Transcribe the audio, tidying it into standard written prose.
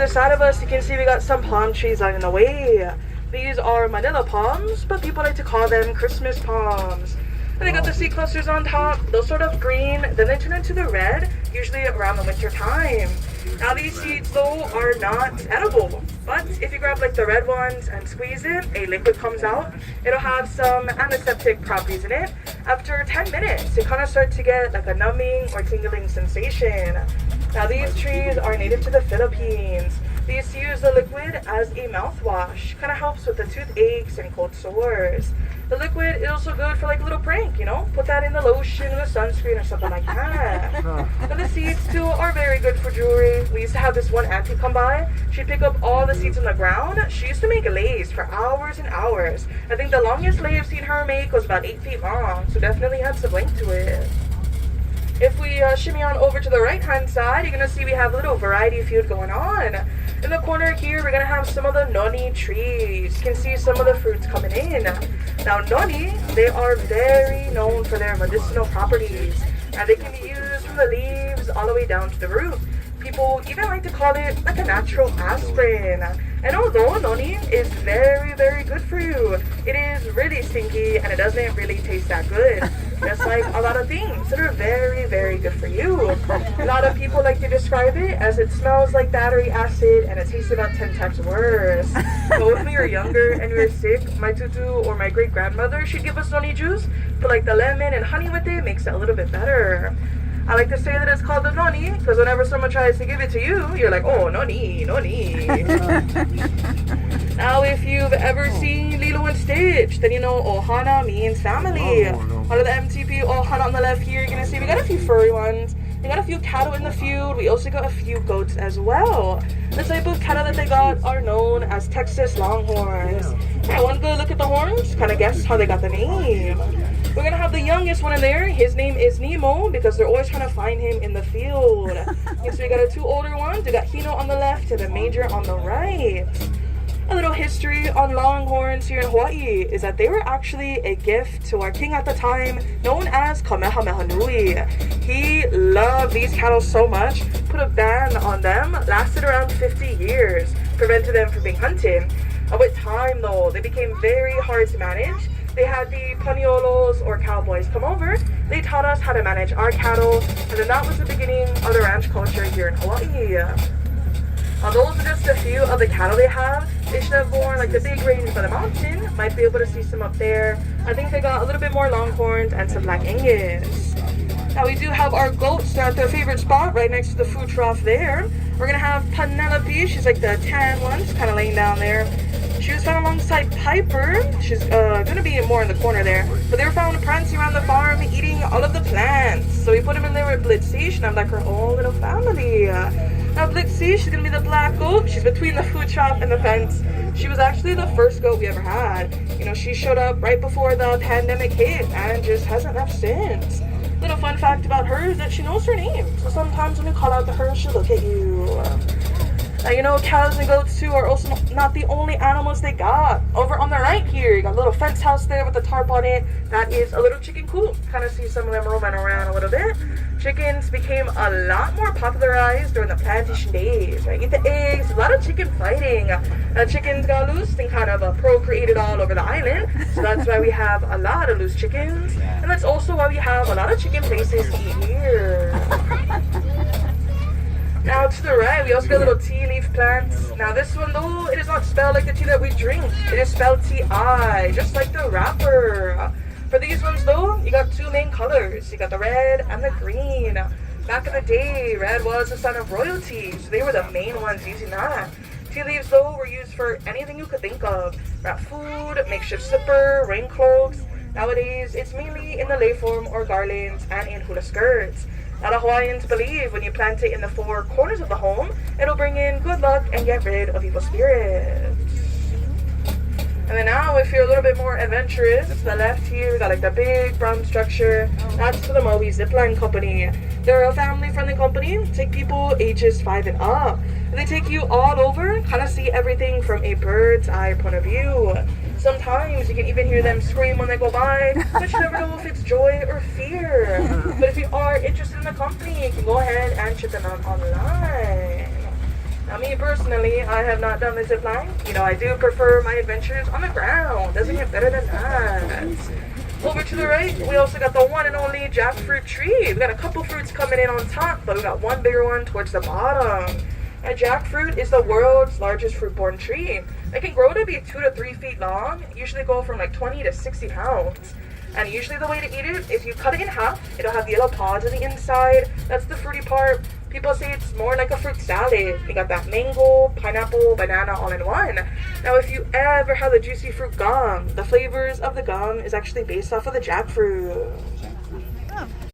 other side of us, you can see we got some palm trees out in the way. These are Manila palms, but people like to call them Christmas palms. And they got the seed clusters on top, those sort of green, then they turn into the red, usually around the winter time. Now these seeds though are not edible, but if you grab like the red ones and squeeze it, a liquid comes out. It'll have some antiseptic properties in it. After 10 minutes, you kind of start to get like a numbing or tingling sensation. Now these trees are native to the Philippines. They used to use the liquid as a mouthwash. Kind of helps with the toothaches and cold sores. The liquid is also good for like a little prank, you know? Put that in the lotion or the sunscreen or something like that. And the seeds too are very good for jewelry. We used to have this one auntie come by. She'd pick up all the seeds on the ground. She used to make lace for hours and hours. I think the longest lay I've seen her make was about 8 feet long. So definitely had some length to it. If we shimmy on over to the right hand side, you're gonna see we have a little variety field going on. In the corner here, we're gonna have some of the noni trees. You can see some of the fruits coming in. Now noni, they are very known for their medicinal properties, and they can be used from the leaves all the way down to the root. People even like to call it like a natural aspirin. And although noni is very, very good for you, it is really stinky and it doesn't really taste that good. Just like a lot of things that are very, very good for you. A lot of people like to describe it as it smells like battery acid and it tastes about 10 times worse. But when we were younger and we were sick, my tutu or my great grandmother, she'd give us noni juice, put like the lemon and honey with it, makes it a little bit better. I like to say that it's called the noni because whenever someone tries to give it to you, you're like, oh, noni, noni. Now, if you've ever seen Lilo and Stitch, then you know Ohana means family. Out of the MTP Ohana on the left here, you're going to see we got a few furry ones. We got a few cattle in the field. We also got a few goats as well. The type of cattle that they got are known as Texas Longhorns. I want to go look at the horns, kind of guess how they got the name. We're going to have the youngest one in there. His name is Nemo because they're always trying to find him in the field. Okay, so we got our two older ones. We got Hino on the left and the Major on the right. A little history on longhorns here in Hawaii is that they were actually a gift to our king at the time, known as Kamehameha Nui. He loved these cattle so much, put a ban on them, lasted around 50 years, prevented them from being hunted. With time though, they became very hard to manage. They had the paniolos or cowboys come over. They taught us how to manage our cattle, and then that was the beginning of the ranch culture here in Hawaii. Those are just a few of the cattle they have. They should have more like the big range by the mountain. Might be able to see some up there. I think they got a little bit more longhorns and some black Angus. Now we do have our goats at their favorite spot right next to the food trough there. We're gonna have Penelope. She's like the tan one. She's kind of laying down there. She was found alongside Piper. She's gonna be more in the corner there. But they were found prancing around the farm eating all of the plants. So we put them in there with Blitzy. She had like her own little family. Now Blitzy, she's gonna be the black goat. She's between the food shop and the fence. She was actually the first goat we ever had. You know, she showed up right before the pandemic hit and just hasn't left since. Little fun fact about her is that she knows her name. So sometimes when you call out to her, she'll look at you. Now, you know, cows and goats too are also not the only animals they got. Over on the right here, you got a little fence house there with a tarp on it. That is a little chicken coop. Kind of see some of them roaming around a little bit. Chickens became a lot more popularized during the plantation days. Right? Eat the eggs, a lot of chicken fighting. Chickens got loose and kind of procreated all over the island. So that's why we have a lot of loose chickens. And that's also why we have a lot of chicken places to eat here. Now to the right, we also got little tea leaf plants. Now this one though, it is not spelled like the tea that we drink. It is spelled T-I, just like the wrapper. For these ones though, you got two main colors. You got the red and the green. Back in the day, red was a sign of royalty, so they were the main ones using that. Tea leaves though were used for anything you could think of. Wrap food, makeshift slipper, rain cloaks. Nowadays, it's mainly in the lei form or garlands and in hula skirts. Now the Hawaiians believe when you plant it in the four corners of the home, it'll bring in good luck and get rid of evil spirits. And then now, if you're a little bit more adventurous, to the left here, we got like the big brown structure. That's for the Maui Zipline Company. They're a family-friendly company. Take people ages 5 and up. And they take you all over, kind of see everything from a bird's eye point of view. Sometimes you can even hear them scream when they go by, but you never know if it's joy or fear. But if you are interested in the company, you can go ahead and check them out online. Now, me personally, I have not done the zip line. You know, I do prefer my adventures on the ground. Doesn't get better than that. Over to the right, we also got the one and only jackfruit tree. We got a couple fruits coming in on top, but we got one bigger one towards the bottom. A jackfruit is the world's largest fruit-borne tree. It can grow to be 2 to 3 feet long, usually go from like 20 to 60 pounds. And usually the way to eat it is you cut it in half. It'll have the yellow pods on the inside. That's the fruity part. People say it's more like a fruit salad. You got that mango, pineapple, banana all in one. Now, if you ever have the juicy fruit gum, the flavors of the gum is actually based off of the jackfruit. Oh.